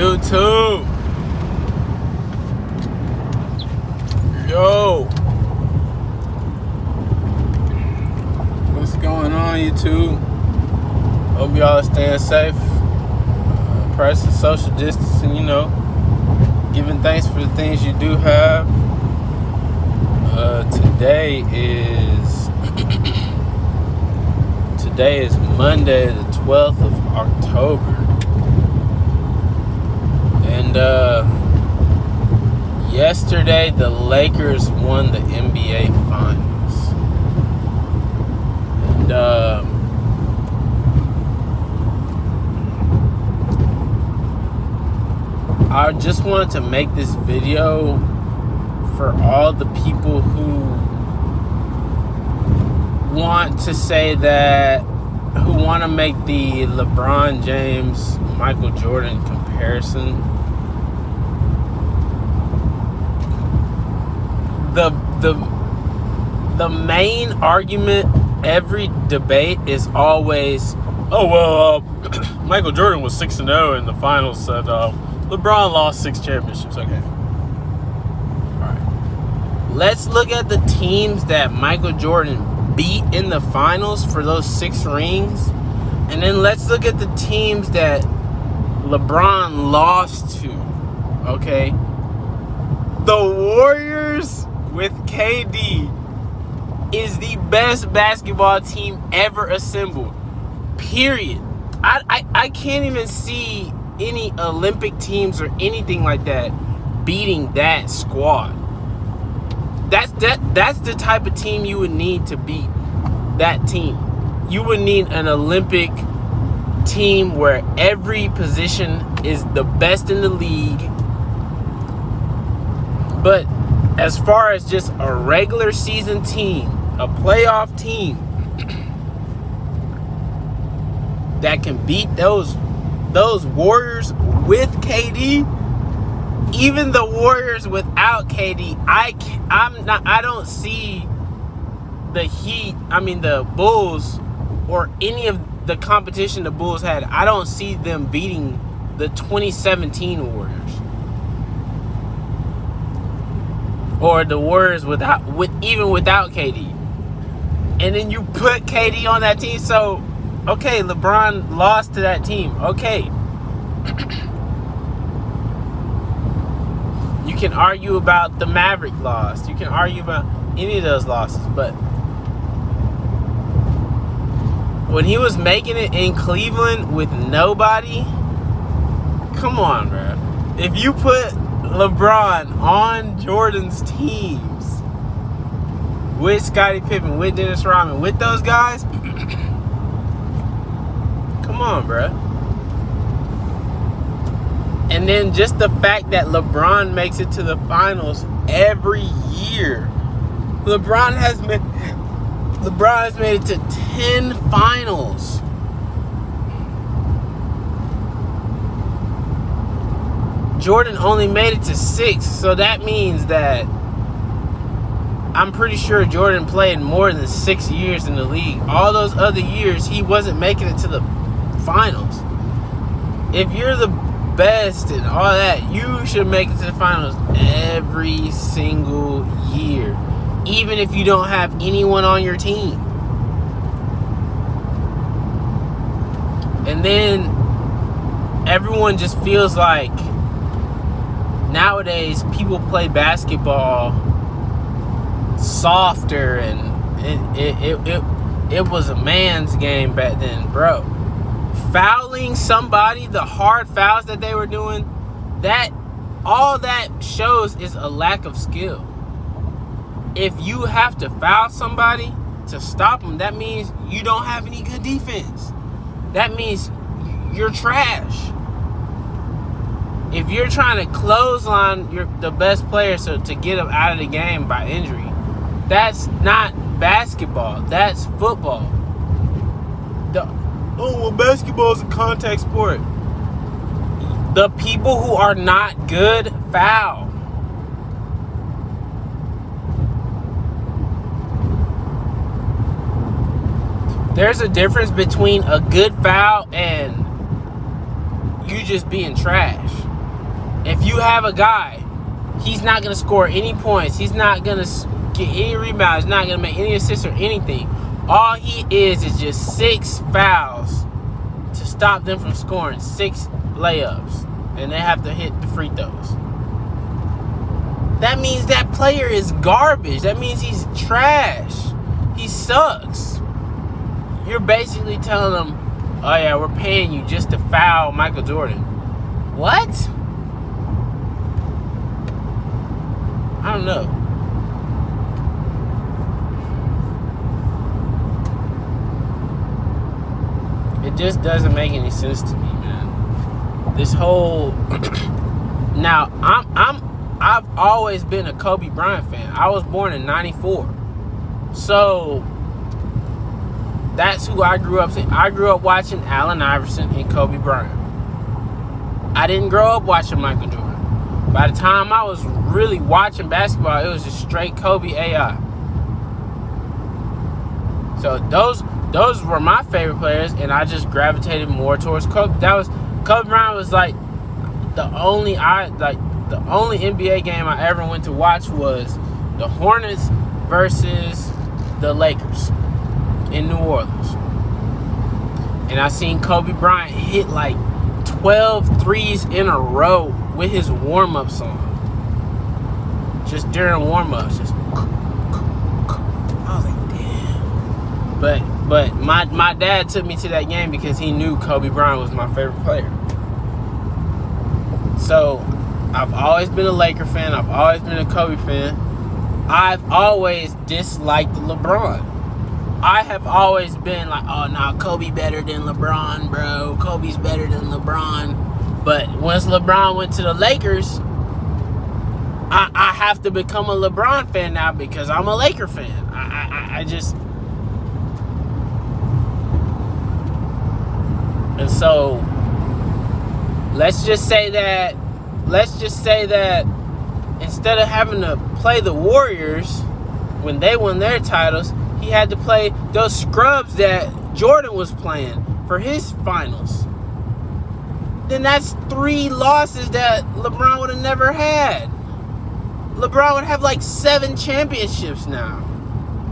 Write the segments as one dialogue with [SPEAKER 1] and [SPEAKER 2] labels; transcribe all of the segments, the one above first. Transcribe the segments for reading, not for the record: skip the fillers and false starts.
[SPEAKER 1] YouTube. Yo. What's going on, YouTube? Hope y'all are staying safe. Practicing social distancing, giving thanks for the things you do have. Today is Monday, the 12th of October. And yesterday the Lakers won the NBA Finals. And I just wanted to make this video for all the people who want to say that, who want to make the LeBron James, Michael Jordan comparison. The main argument, every debate is always, Michael Jordan was 6-0 in the finals, said LeBron lost 6 championships. Okay. Alright. Let's look at the teams that Michael Jordan beat in the finals for those 6 rings. And then let's look at the teams that LeBron lost to. Okay? The Warriors with KD is the best basketball team ever assembled. Period. I can't even see any Olympic teams or anything like that beating that squad. That's the type of team you would need to beat that team. You would need an Olympic team where every position is the best in the league. But as far as just a regular season team, a playoff team that can beat those Warriors with KD, even the Warriors without KD, I don't see the Bulls or any of the competition the Bulls had. I don't see them beating the 2017 Warriors or the Warriors without KD. And then you put KD on that team, so okay, LeBron lost to that team. Okay. You can argue about the Maverick loss. You can argue about any of those losses. But when he was making it in Cleveland with nobody, come on, bro. If you put LeBron on Jordan's teams with Scottie Pippen, with Dennis Rodman, with those guys, come on, bruh. And then just the fact that LeBron makes it to the finals every year. LeBron has made it to 10 finals. Jordan only made it to 6, so that means that I'm pretty sure Jordan played more than 6 years in the league. All those other years, he wasn't making it to the finals. If you're the best and all that, you should make it to the finals every single year, even if you don't have anyone on your team. And then everyone just feels like nowadays people play basketball softer, and it was a man's game back then, bro. Fouling somebody, the hard fouls that they were doing, all that shows is a lack of skill. If you have to foul somebody to stop them, that means you don't have any good defense. That means you're trash. If you're trying to clothesline the best player to get them out of the game by injury, that's not basketball. That's football. Basketball is a contact sport. The people who are not good foul. There's a difference between a good foul and you just being trash. If you have a guy, he's not going to score any points. He's not going to get any rebounds. He's not going to make any assists or anything. All he is just 6 fouls to stop them from scoring 6 layups. And they have to hit the free throws. That means that player is garbage. That means he's trash. He sucks. You're basically telling them, oh yeah, we're paying you just to foul Michael Jordan. What? I don't know. It just doesn't make any sense to me, man. This whole now I've always been a Kobe Bryant fan. I was born in '94. So that's who I grew up seeing. I grew up watching Allen Iverson and Kobe Bryant. I didn't grow up watching Michael Jordan. By the time I was really watching basketball, it was just straight Kobe AI. So those were my favorite players, and I just gravitated more towards Kobe. Kobe Bryant was like the only NBA game I ever went to watch was the Hornets versus the Lakers in New Orleans. And I seen Kobe Bryant hit like 12 threes in a row with his warm-up song. Just during warm-ups. Just I was like, damn. But my dad took me to that game because he knew Kobe Bryant was my favorite player. So I've always been a Laker fan. I've always been a Kobe fan. I've always disliked LeBron. I have always been like, oh, no, Kobe better than LeBron, bro. Kobe's better than LeBron. But once LeBron went to the Lakers, I have to become a LeBron fan now because I'm a Laker fan. I just... And so, let's just say that instead of having to play the Warriors when they won their titles, he had to play those scrubs that Jordan was playing for his finals. Then that's 3 losses that LeBron would have never had. LeBron would have like 7 championships now.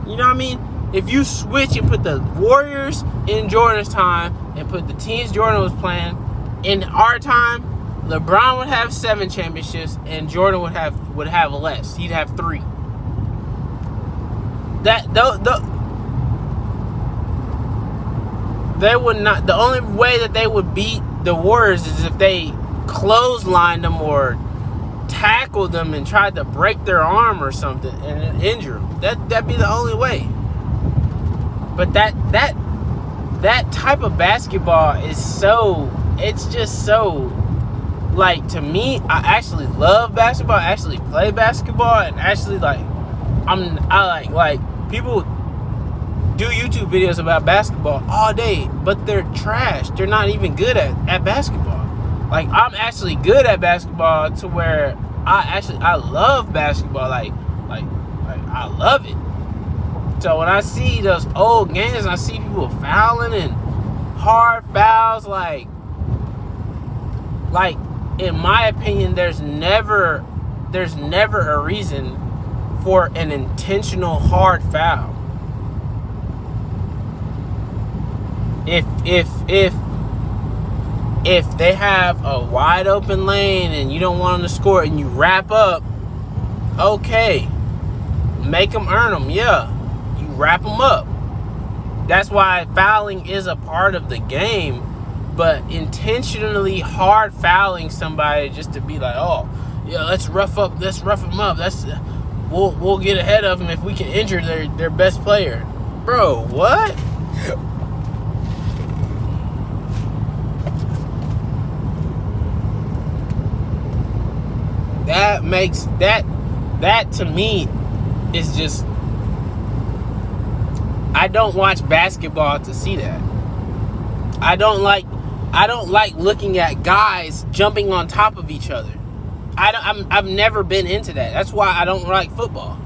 [SPEAKER 1] You know what I mean? If you switch and put the Warriors in Jordan's time and put the teams Jordan was playing in our time, LeBron would have 7 championships and Jordan would have less. He'd have 3. They would not. The only way that they would beat the Warriors is if they clotheslined them or tackled them and tried to break their arm or something and injure them. That'd be the only way. But that type of basketball is so. It's just so. Like, to me, I actually love basketball. I actually play basketball, and actually I like people do YouTube videos about basketball all day, but they're trash. They're not even good at basketball. Like, I'm actually good at basketball to where I love basketball. Like I love it. So when I see those old games and I see people fouling and hard fouls, like in my opinion, there's never a reason for an intentional hard foul. If they have a wide open lane and you don't want them to score and you wrap up, okay, make them earn them. Yeah, you wrap them up. That's why fouling is a part of the game. But intentionally hard fouling somebody just to be like, oh, yeah, let's rough them up. We'll get ahead of them if we can injure their best player. Bro, what? That makes that to me is just, I don't watch basketball to see that. I don't like looking at guys jumping on top of each other. I've never been into that. That's why I don't like football.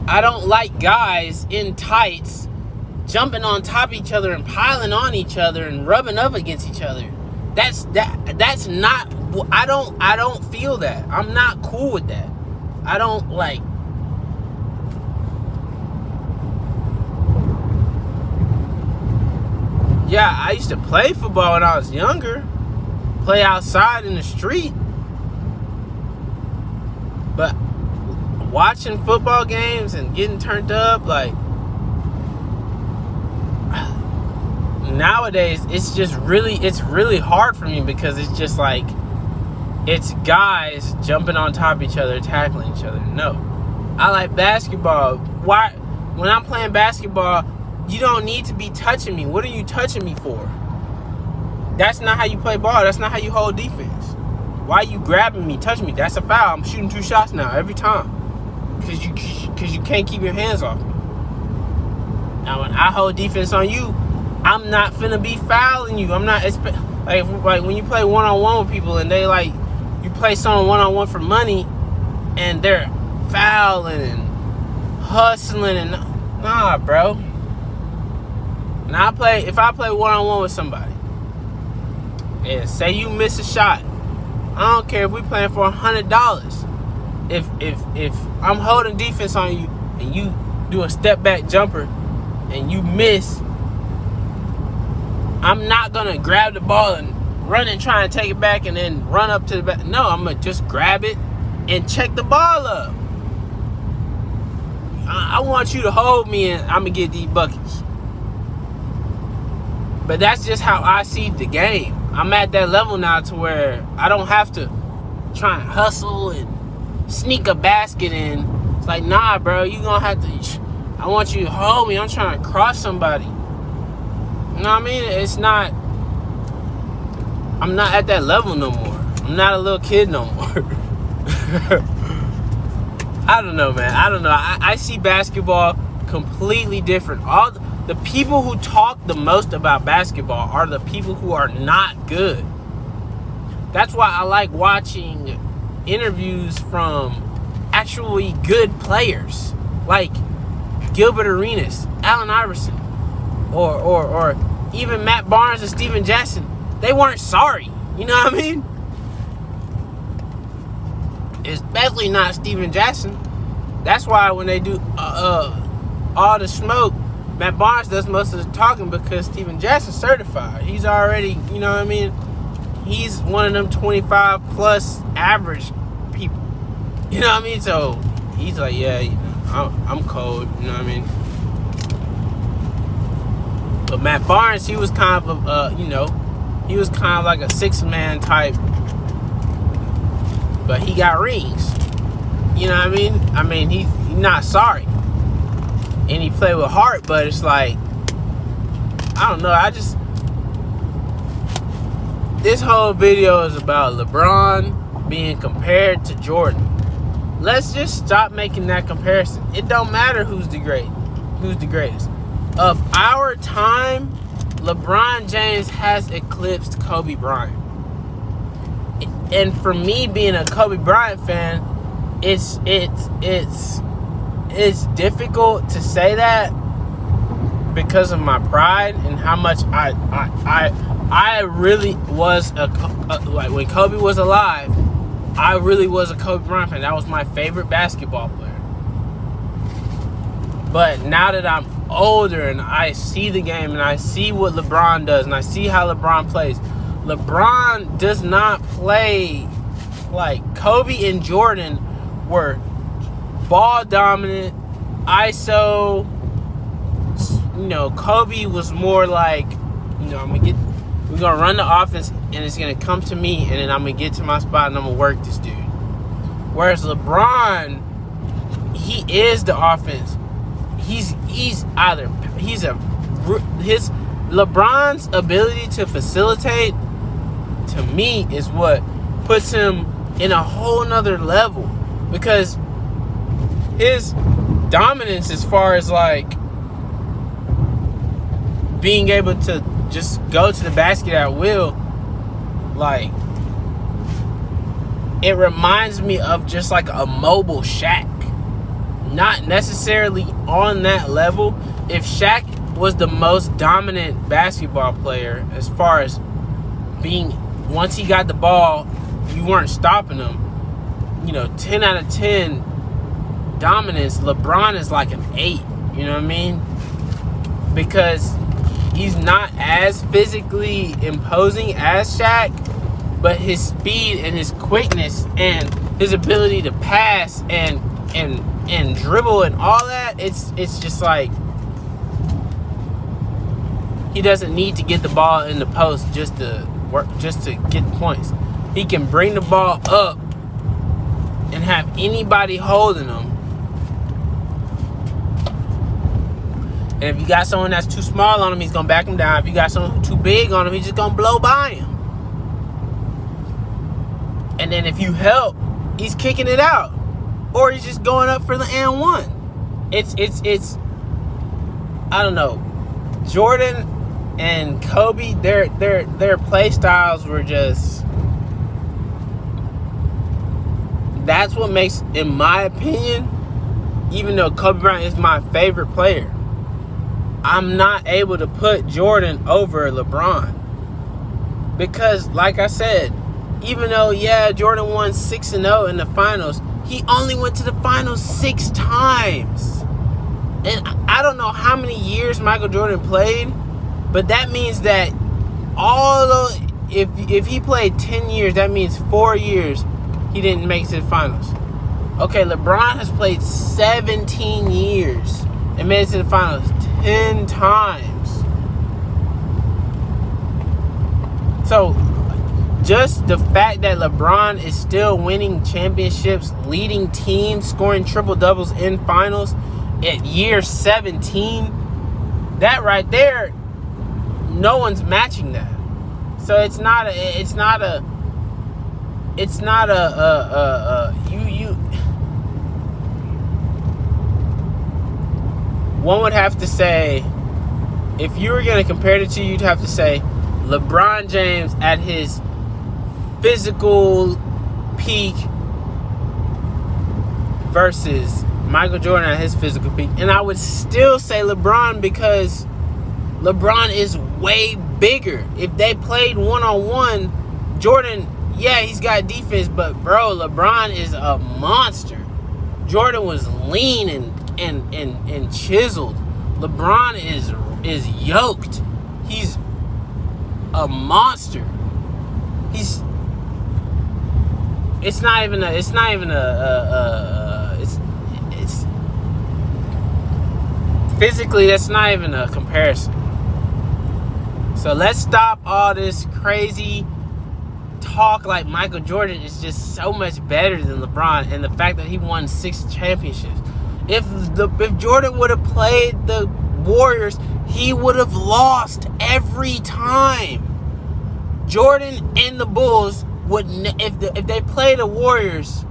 [SPEAKER 1] I don't like guys in tights jumping on top of each other and piling on each other and rubbing up against each other. That's not. I don't feel that. I'm not cool with that. I don't like. Yeah, I used to play football when I was younger. Play outside in the street. But watching football games and getting turned up, like, nowadays it's really hard for me because it's just like it's guys jumping on top of each other, tackling each other. No. I like basketball. Why? When I'm playing basketball, you don't need to be touching me. What are you touching me for? That's not how you play ball. That's not how you hold defense. Why are you grabbing me, touching me? That's a foul. I'm shooting 2 shots now every time. Because you can't keep your hands off me. Now, when I hold defense on you, I'm not finna be fouling you. I'm not, like when you play one-on-one with people and they like, you play someone one-on-one for money and they're fouling and hustling and, nah, bro. Now if I play one-on-one with somebody and say you miss a shot, I don't care if we playing for $100. If I'm holding defense on you and you do a step back jumper and you miss, I'm not gonna grab the ball and run and try and take it back and then run up to the back. No, I'm gonna just grab it and check the ball up. I want you to hold me and I'm gonna get these buckets. But that's just how I see the game. I'm at that level now to where I don't have to try and hustle and sneak a basket in. It's like, nah, bro, you gonna have to. I want you to hold me. I'm trying to cross somebody. You know what I mean? I'm not at that level no more. I'm not a little kid no more. I don't know, man. I don't know. I see basketball completely different. All the people who talk the most about basketball are the people who are not good. That's why I like watching interviews from actually good players like Gilbert Arenas, Allen Iverson, or even Matt Barnes and Steven Jackson. They weren't sorry. You know what I mean? Especially not Steven Jackson. That's why when they do all the smoke, Matt Barnes does most of the talking because Steven Jackson's certified. He's already, you know what I mean? He's one of them 25 plus average people. You know what I mean? So he's like, yeah, you know, I'm cold. You know what I mean? But Matt Barnes, he was kind of he was kind of like a 6-man type, but he got rings. You know what I mean? I mean, he's not sorry. And he played with heart, but it's like, I don't know. This whole video is about LeBron being compared to Jordan. Let's just stop making that comparison. It don't matter who's the greatest. Of our time, LeBron James has eclipsed Kobe Bryant. And for me, being a Kobe Bryant fan, it's difficult to say that because of my pride and how much I really was like when Kobe was alive. I really was a Kobe Bryant fan. That was my favorite basketball player. But now that I'm older and I see the game and I see what LeBron does and I see how LeBron plays, LeBron does not play like Kobe and Jordan were ball dominant, ISO. You know, Kobe was more like, you know, we're gonna run the offense and it's gonna come to me and then I'm gonna get to my spot and I'm gonna work this dude. Whereas LeBron, he is the offense. LeBron's ability to facilitate, to me, is what puts him in a whole nother level, because his dominance as far as like being able to just go to the basket at will, like, it reminds me of just like a mobile Shaq. Not necessarily on that level. If Shaq was the most dominant basketball player as far as once he got the ball, you weren't stopping him. 10 out of 10 dominance. LeBron is like an 8. You know what I mean? Because he's not as physically imposing as Shaq, but his speed and his quickness and his ability to pass and dribble and all that, it's just like he doesn't need to get the ball in the post just to get points. He can bring the ball up and have anybody holding him. And if you got someone that's too small on him, he's going to back him down. If you got someone too big on him, he's just going to blow by him. And then if you help, he's kicking it out. Or he's just going up for the and one. It's I don't know. Jordan and Kobe, their play styles were just, that's what makes, in my opinion, even though Kobe Bryant is my favorite player, I'm not able to put Jordan over LeBron. Because, like I said, even though, Jordan won 6-0 in the finals, he only went to the finals 6 times. And I don't know how many years Michael Jordan played, but that means that if he played 10 years, that means 4 years he didn't make it to the finals. Okay, LeBron has played 17 years and made it to the finals 10 times. So, just the fact that LeBron is still winning championships, leading teams, scoring triple-doubles in finals at year 17, that right there, no one's matching that. So one would have to say, if you were going to compare the two, you'd have to say LeBron James at his physical peak versus Michael Jordan at his physical peak. And I would still say LeBron, because LeBron is way bigger. If they played one-on-one, Jordan, he's got defense, but bro, LeBron is a monster. Jordan was lean and chiseled. LeBron is yoked. He's a monster. It's physically, that's not even a comparison. So let's stop all this crazy talk like Michael Jordan is just so much better than LeBron, and the fact that he won 6 championships. If Jordan would have played the Warriors, he would have lost every time. Jordan and the Bulls would, if they played the Warriors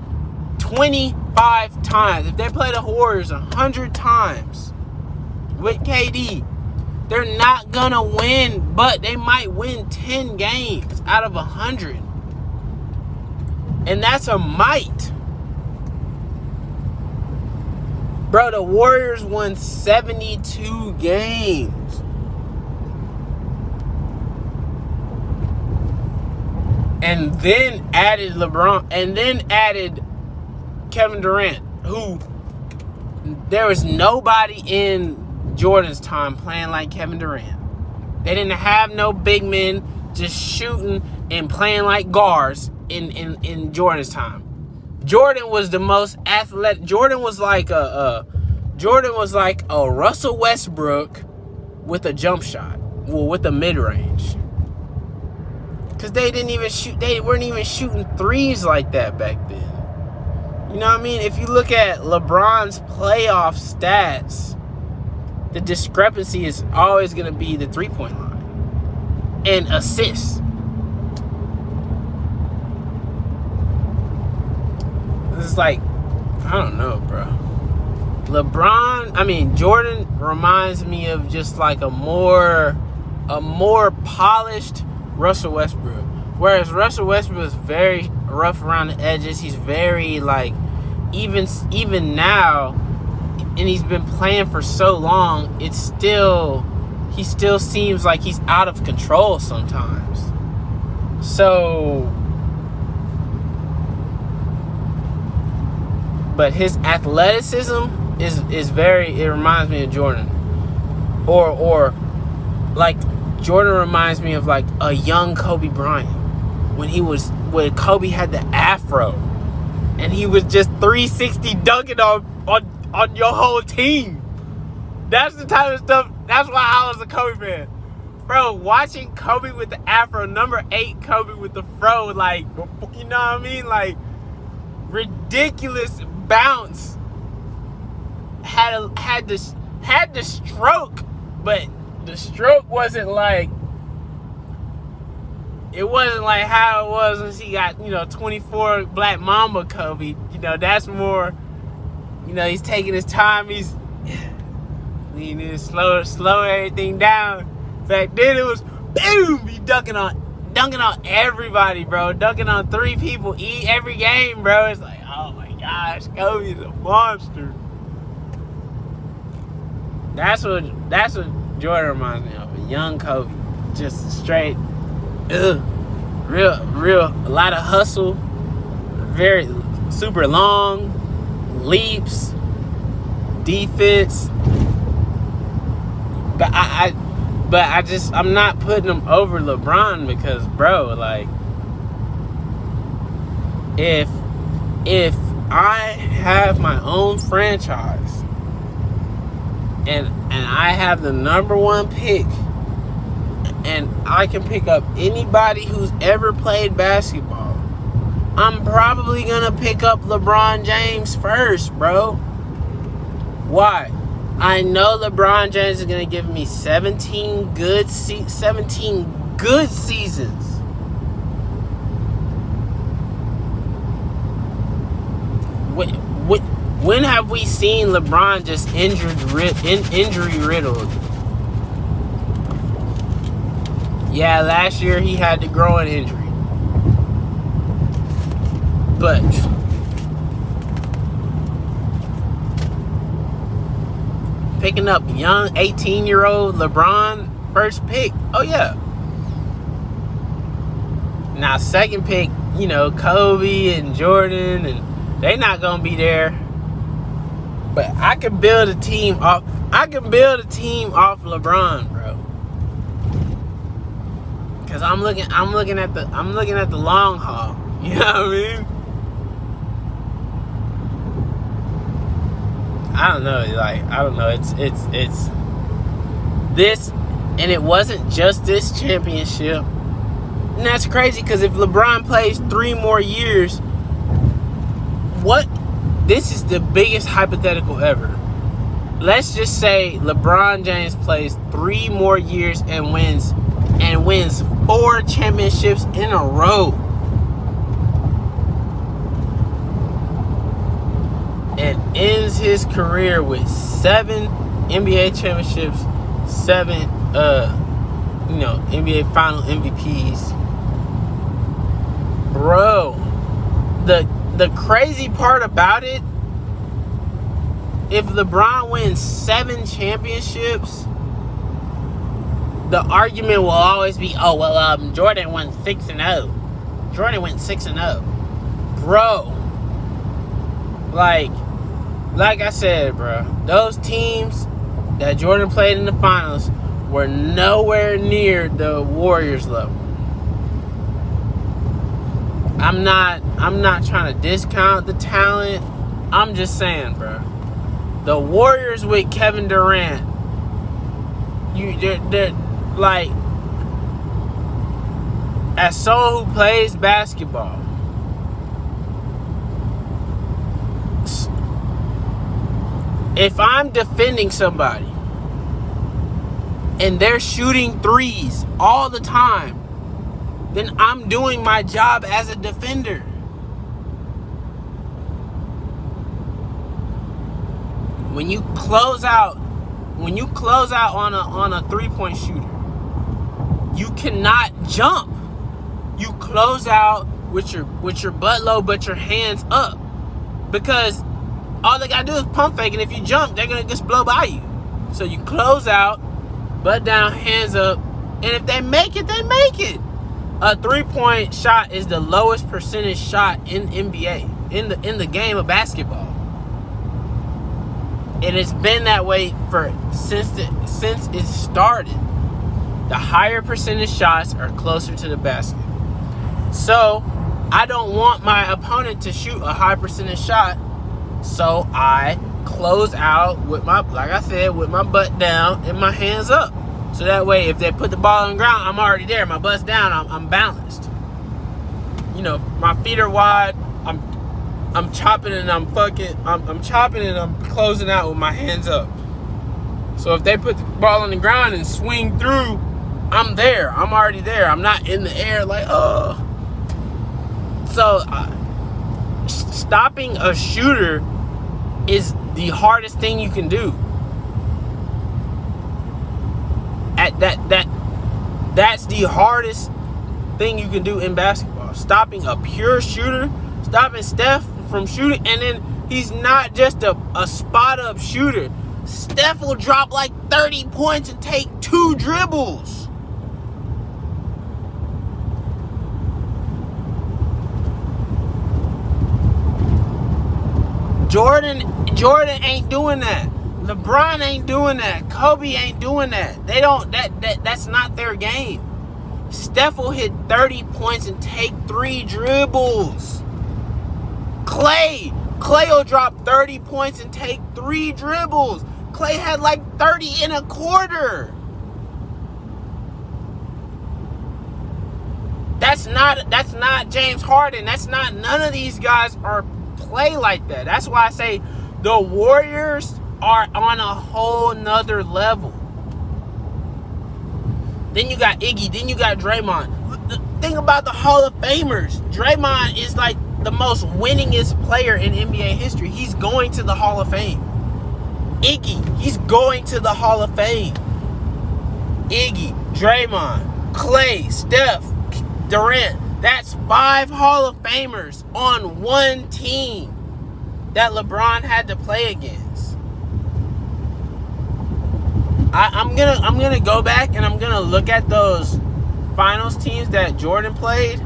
[SPEAKER 1] 25 times, if they played the Warriors 100 times with KD, they're not gonna win, but they might win 10 games out of 100. And that's a might. Bro, the Warriors won 72 games. And then added LeBron, and then added Kevin Durant, who there was nobody in Jordan's time playing like Kevin Durant. They didn't have no big men just shooting and playing like guards in Jordan's time. Jordan was the most athletic. Jordan was like a Russell Westbrook with a jump shot, with a mid range. Because they weren't even shooting threes like that back then. You know what I mean? If you look at LeBron's playoff stats, the discrepancy is always going to be the 3-point line and assists. It's like, I don't know, bro. Jordan reminds me of just like a more polished Russell Westbrook. Whereas Russell Westbrook is very rough around the edges. He's very like, even now, and he's been playing for so long, he still seems like he's out of control sometimes. So, but his athleticism is very. It reminds me of Jordan, or like Jordan reminds me of like a young Kobe Bryant when Kobe had the afro, and he was just 360 dunking on your whole team. That's the type of stuff. That's why I was a Kobe fan. Bro, watching Kobe with the afro, number 8 Kobe with the fro, like, you know what I mean? Like, ridiculous bounce. Had the stroke, but the stroke wasn't like, it wasn't like how it was when he got, 24 Black Mamba Kobe. That's more, he's taking his time. He's leaning to slow everything down. Back then it was boom, he dunking on everybody, bro. Dunking on 3 people every game, bro. It's like, oh my gosh, Kobe's a monster. That's what Jordan reminds me of. A young Kobe. Just straight real a lot of hustle, very super long leaps, defense. But I'm not putting him over LeBron because, bro, like, if I have my own franchise and I have the number 1 pick and I can pick up anybody who's ever played basketball, I'm probably gonna pick up LeBron James first, bro. Why? I know LeBron James is going to give me 17 good seasons. When have we seen LeBron just injury riddled? Yeah, last year he had the groin injury. But picking up young 18-year-old LeBron first pick. Oh yeah. Now second pick, Kobe and Jordan, and they not gonna be there. But I can build a team off LeBron, bro. Cause I'm looking at the long haul. You know what I mean? I don't know. It's this, and it wasn't just this championship. And that's crazy because if LeBron plays 3 more years, this is the biggest hypothetical ever. Let's just say LeBron James plays 3 more years and wins 4 championships in a row. And ends his career with 7 NBA championships, 7 NBA final MVPs. Bro, the crazy part about it, if LeBron wins 7 championships, the argument will always be, Jordan won 6-0. Jordan went 6-0. Bro, like I said, bro, those teams that Jordan played in the finals were nowhere near the Warriors level. I'm not trying to discount the talent. I'm just saying, bro. The Warriors with Kevin Durant, they're like, as someone who plays basketball, if I'm defending somebody and they're shooting threes all the time, then I'm doing my job as a defender. When you close out on a 3-point shooter, you cannot jump. You close out with your butt low, but your hands up, because all they gotta do is pump fake, and if you jump, they're gonna just blow by you. So you close out, butt down, hands up, and if they make it, they make it. A 3-point shot is the lowest percentage shot in NBA, in the game of basketball. And it's been that way since it started. The higher percentage shots are closer to the basket. So I don't want my opponent to shoot a high percentage shot. So I close out with my butt down and my hands up. So that way, if they put the ball on the ground, I'm already there. My butt's down. I'm balanced. You know, my feet are wide. I'm chopping and I'm chopping and I'm closing out with my hands up. So if they put the ball on the ground and swing through, I'm there. I'm already there. I'm not in the air like, oh. So stopping a shooter is the hardest thing you can do. That's the hardest thing you can do in basketball. Stopping a pure shooter, stopping Steph from shooting, and then he's not just a spot up shooter. Steph will drop like 30 points and take 2 dribbles. Jordan ain't doing that. LeBron ain't doing that. Kobe ain't doing that. They don't. That's not their game. Steph will hit 30 points and take 3 dribbles. Clay will drop 30 points and take 3 dribbles. Clay had like 30 in a quarter. That's not James Harden. That's not, none of these guys are play like that. That's why I say the Warriors are on a whole nother level. Then you got Iggy. Then you got Draymond. The thing about the Hall of Famers, Draymond is like the most winningest player in NBA history. He's going to the Hall of Fame. Iggy, he's going to the Hall of Fame. Iggy, Draymond, Clay, Steph, Durant. That's 5 Hall of Famers on one team that LeBron had to play against. I'm gonna go back and I'm gonna look at those finals teams that Jordan played,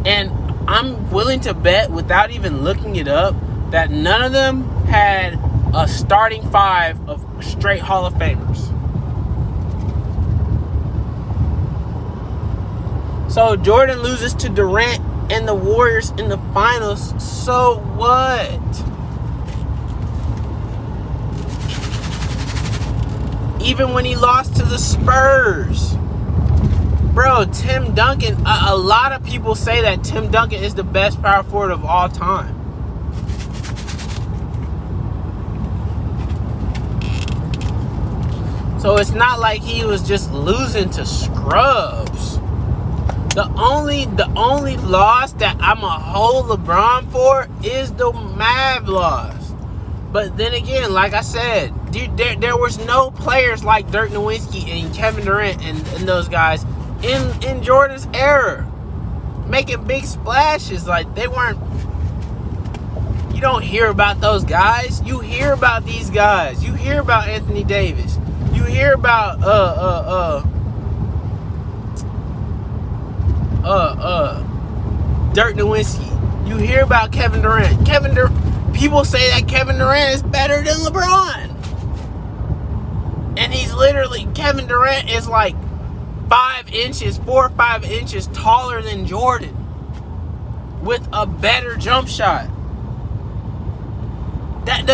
[SPEAKER 1] and I'm willing to bet, without even looking it up, that none of them had a starting 5 of straight Hall of Famers. So Jordan loses to Durant and the Warriors in the finals. So what? Even when he lost to the Spurs. Bro, Tim Duncan, a lot of people say that Tim Duncan is the best power forward of all time. So it's not like he was just losing to scrubs. The only loss that I'm a whole LeBron for is the Mav loss. But then again, like I said, dude, there was no players like Dirk Nowitzki and Kevin Durant and those guys in Jordan's era making big splashes. Like, they weren't. You don't hear about those guys. You hear about these guys. You hear about Anthony Davis. You hear about Dirk Nowitzki. You hear about Kevin Durant. People say that Kevin Durant is better than LeBron. And he's literally, Kevin Durant is like 4 or 5 inches taller than Jordan with a better jump shot. That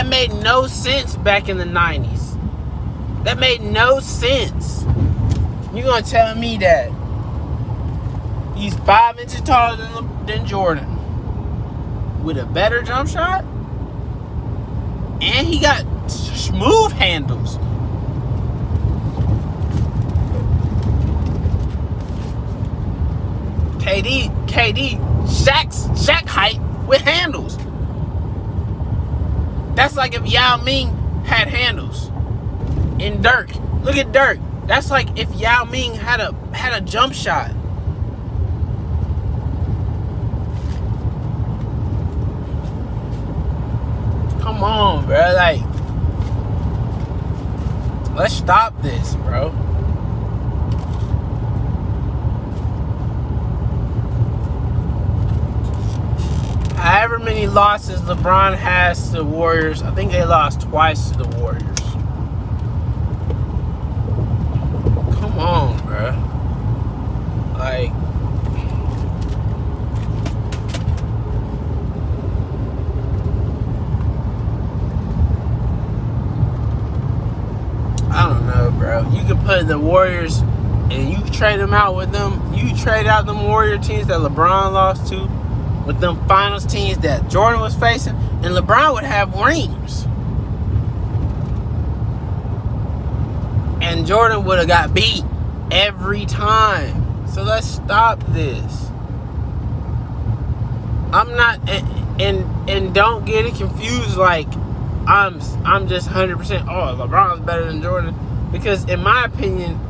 [SPEAKER 1] made no sense back in the 90s. That made no sense. You're going to tell me that he's 5 inches taller than Jordan with a better jump shot? And he got smooth handles. KD, Shaq height with handles. That's like if Yao Ming had handles. And Dirk, look at Dirk. That's like if Yao Ming had a jump shot. Come on, bro. Like, let's stop this, bro. however many losses LeBron has to the Warriors, I think they lost twice to the Warriors. Come on, bruh. Like, I don't know, bro. You could put the Warriors and you trade them out with them. You trade out them Warrior teams that LeBron lost to with them finals teams that Jordan was facing, and LeBron would have rings. And Jordan would have got beat every time. So let's stop this. I'm not, and don't get it confused like I'm just 100%, oh, LeBron's better than Jordan. Because in my opinion,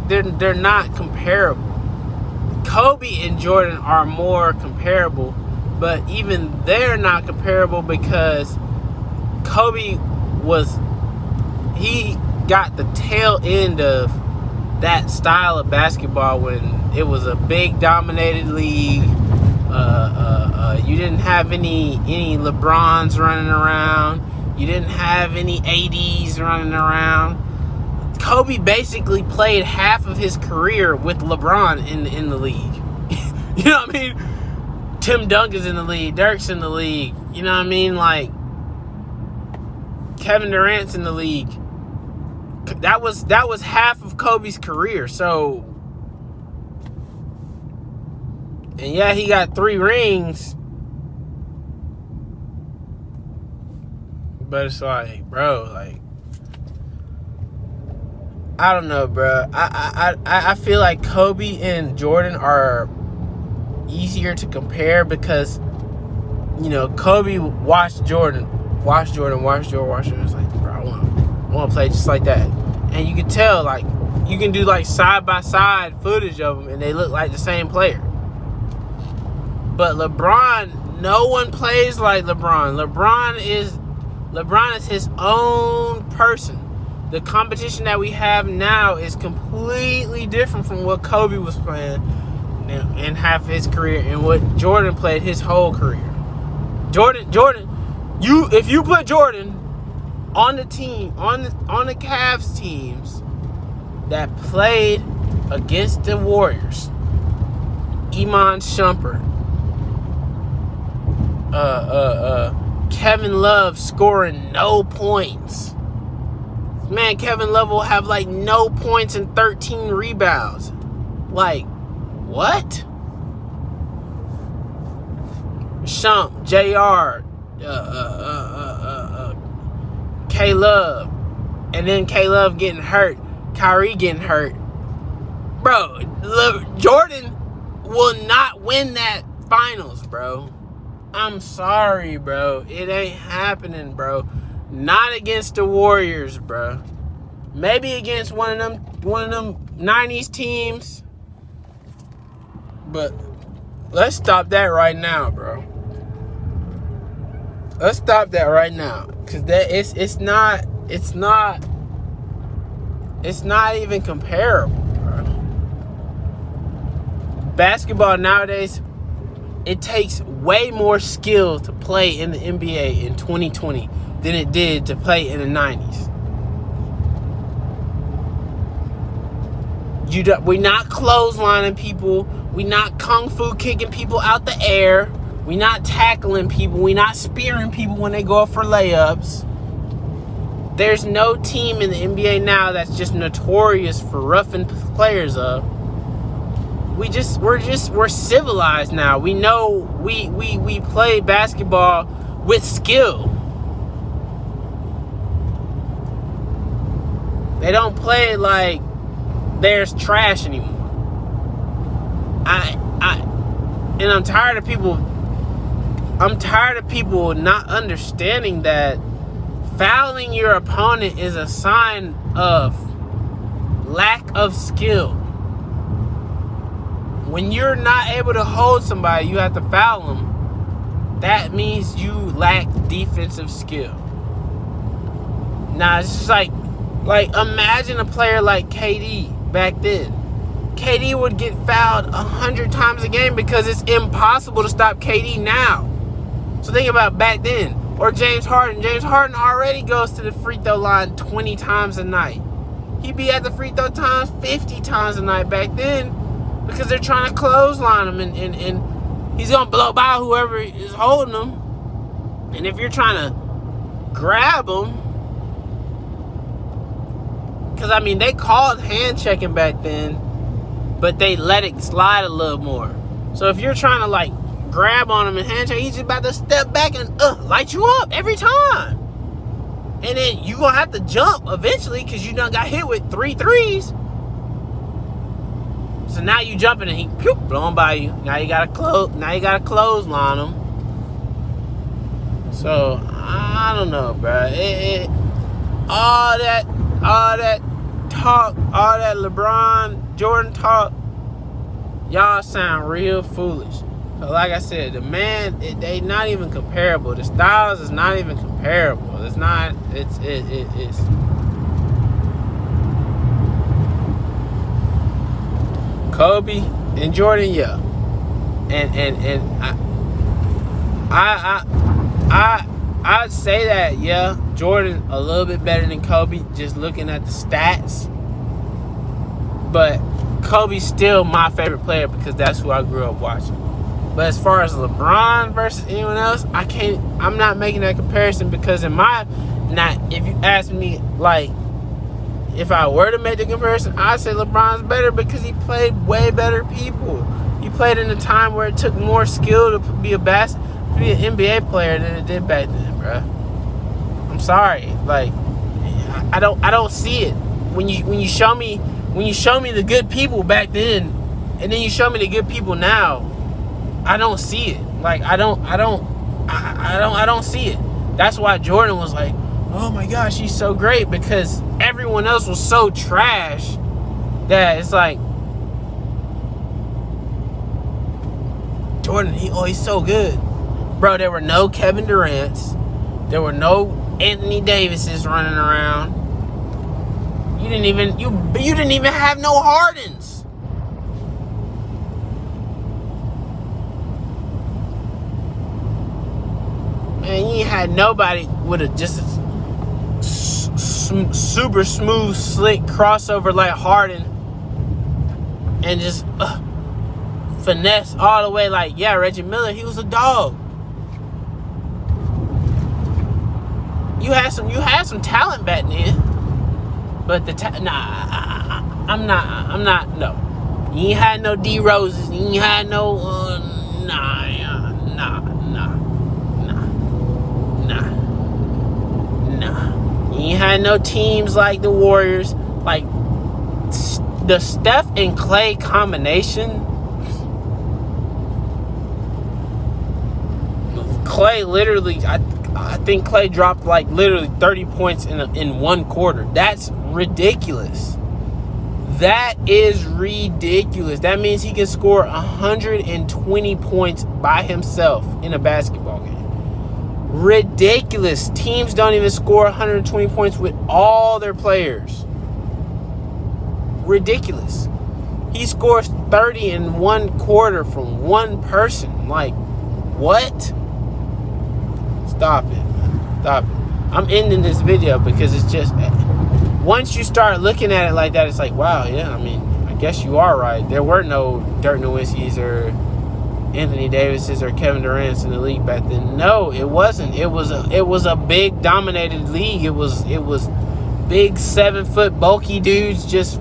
[SPEAKER 1] they're not comparable. Kobe and Jordan are more comparable, but even they're not comparable because Kobe he got the tail end of that style of basketball when it was a big dominated league. You didn't have any LeBrons running around. You didn't have any ADs running around. Kobe basically played half of his career with LeBron in the league. You know what I mean? Tim Duncan's in the league. Dirk's in the league. You know what I mean? Like, Kevin Durant's in the league. That was half of Kobe's career. So, and yeah, he got 3 rings. But it's like, bro, like, I don't know, bro. I feel like Kobe and Jordan are easier to compare because, you know, Kobe watched Jordan. It's like, bro, I want to play just like that. And you can tell, like, you can do like side-by-side footage of them and they look like the same player. But LeBron, no one plays like LeBron. LeBron is his own person. The competition that we have now is completely different from what Kobe was playing in half his career and what Jordan played his whole career. Jordan, if you put Jordan on the team, on the Cavs teams that played against the Warriors, Iman Shumpert, Kevin Love scoring no points. Man, Kevin Love will have like no points and 13 rebounds. Like, what? Shump, JR, K-Love, and then K-Love getting hurt, Kyrie getting hurt. Bro, Jordan will not win that finals, bro. I'm sorry, bro. It ain't happening, bro. Not against the Warriors, bro. Maybe against one of them 90s teams. But let's stop that right now, bro. Let's stop that right now. Cause it's not even comparable, bro. Basketball nowadays, it takes way more skill to play in the NBA in 2020 than it did to play in the 90s. We're not clotheslining people. We're not kung fu kicking people out the air. We're not tackling people. We're not spearing people when they go up for layups. There's no team in the NBA now that's just notorious for roughing players up. We're civilized now. We know we play basketball with skill. They don't play it like there's trash anymore. And I'm tired of people not understanding that fouling your opponent is a sign of lack of skill. When you're not able to hold somebody, you have to foul them. That means you lack defensive skill. Now, it's just like imagine a player like KD back then. KD would get fouled 100 times a game because it's impossible to stop KD now. So think about back then. Or James Harden. James Harden already goes to the free throw line 20 times a night. He'd be at the free throw times 50 times a night back then because they're trying to clothesline him and he's going to blow by whoever is holding him. And if you're trying to grab him, because, I mean, they called hand checking back then, but they let it slide a little more. So if you're trying to, like, grab on him and hand check, he's just about to step back and light you up every time. And then you're going to have to jump eventually because you done got hit with 3 threes. So now you jumping and he blowing by you. Now you got to clothesline him. So I don't know, bro. All that talk, all that LeBron, Jordan talk, y'all sound real foolish. So like I said, the man, they not even comparable. The styles is not even comparable. It's not. It's. Kobe and Jordan, yeah, and I'd say that, yeah, Jordan a little bit better than Kobe, just looking at the stats. But Kobe's still my favorite player because that's who I grew up watching. But as far as LeBron versus anyone else, I'm not making that comparison because if you ask me, like, if I were to make the comparison, I'd say LeBron's better because he played way better people. He played in a time where it took more skill to be an NBA player than it did back then, bro. I'm sorry, like, I don't see it. When you show me the good people back then, and then you show me the good people now, I don't see it. Like, I don't see it. That's why Jordan was like, oh my gosh, he's so great, because everyone else was so trash that it's like, Jordan, he's so good. Bro, there were no Kevin Durant's. There were no Anthony Davises running around. You didn't even have no Hardens. Man, you ain't had nobody with just a super smooth, slick crossover like Harden and just finesse all the way. Like, yeah, Reggie Miller, he was a dog. You had some talent back then, but I'm not. No, you ain't had no D Roses. You ain't had no nah. You ain't had no teams like the Warriors. Like, the Steph and Clay combination. Clay literally, I think Clay dropped like literally 30 points in one quarter. That's ridiculous. That is ridiculous. That means he can score 120 points by himself in a basketball game. Ridiculous. Teams don't even score 120 points with all their players. Ridiculous. He scores 30 in one quarter from one person. Like, what? Stop it, man. Stop it. I'm ending this video because it's just, once you start looking at it like that, it's like, wow, yeah, I mean, I guess you are right. There were no Dirk Nowitzki's or Anthony Davis's or Kevin Durant's in the league back then. No, it wasn't. It was a big dominated league. It was big 7-foot bulky dudes, just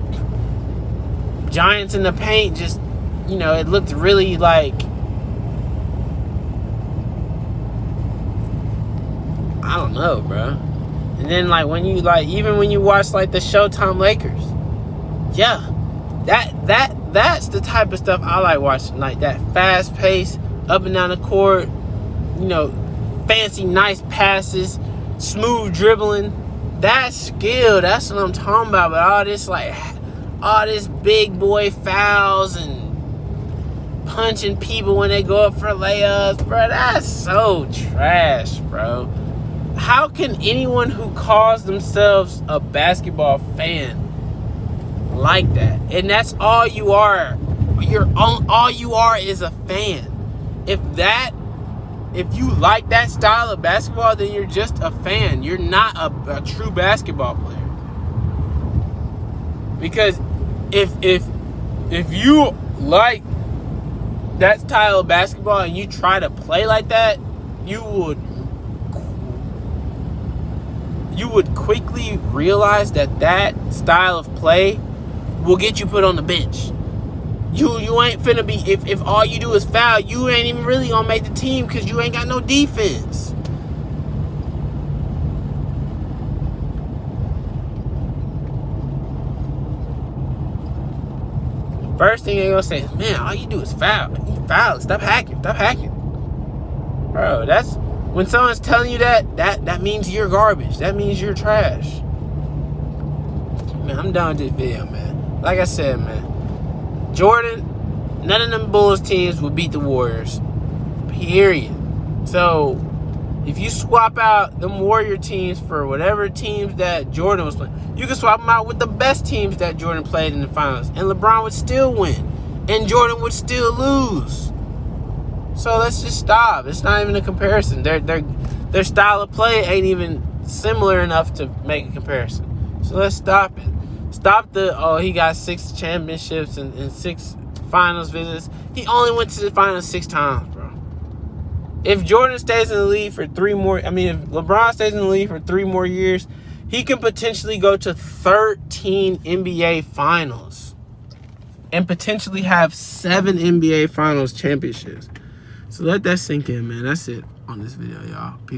[SPEAKER 1] giants in the paint. Just, it looked really like, I don't know, bro. And then, like, even when you watch, like, the Showtime Lakers, yeah, that's the type of stuff I like watching. Like, that fast pace, up and down the court, fancy, nice passes, smooth dribbling. That's skill. That's what I'm talking about. But all this big boy fouls and punching people when they go up for layups, bro, that's so trash, bro. How can anyone who calls themselves a basketball fan like that? And that's all you are. All you are is a fan. If that if you like that style of basketball, then you're just a fan. You're not a true basketball player. Because if you like that style of basketball and you try to play like that, you would quickly realize that style of play will get you put on the bench. You ain't finna be, if all you do is foul, you ain't even really gonna make the team because you ain't got no defense. First thing they're gonna say is, man, all you do is foul. You foul. Stop hacking. Bro, that's when someone's telling you that means you're garbage. That means you're trash. Man, I'm done with this video, man. Like I said, man, Jordan, none of them Bulls teams will beat the Warriors. Period. So if you swap out them Warrior teams for whatever teams that Jordan was playing, you can swap them out with the best teams that Jordan played in the finals, and LeBron would still win, and Jordan would still lose. So let's just stop. It's not even a comparison. Their style of play ain't even similar enough to make a comparison. So let's stop it. Stop he got 6 championships and 6 finals visits. He only went to the finals 6 times, bro. If Jordan stays in the league for if LeBron stays in the league for 3 more years, he can potentially go to 13 NBA finals and potentially have 7 NBA finals championships. So let that sink in, man. That's it on this video, y'all. Peace.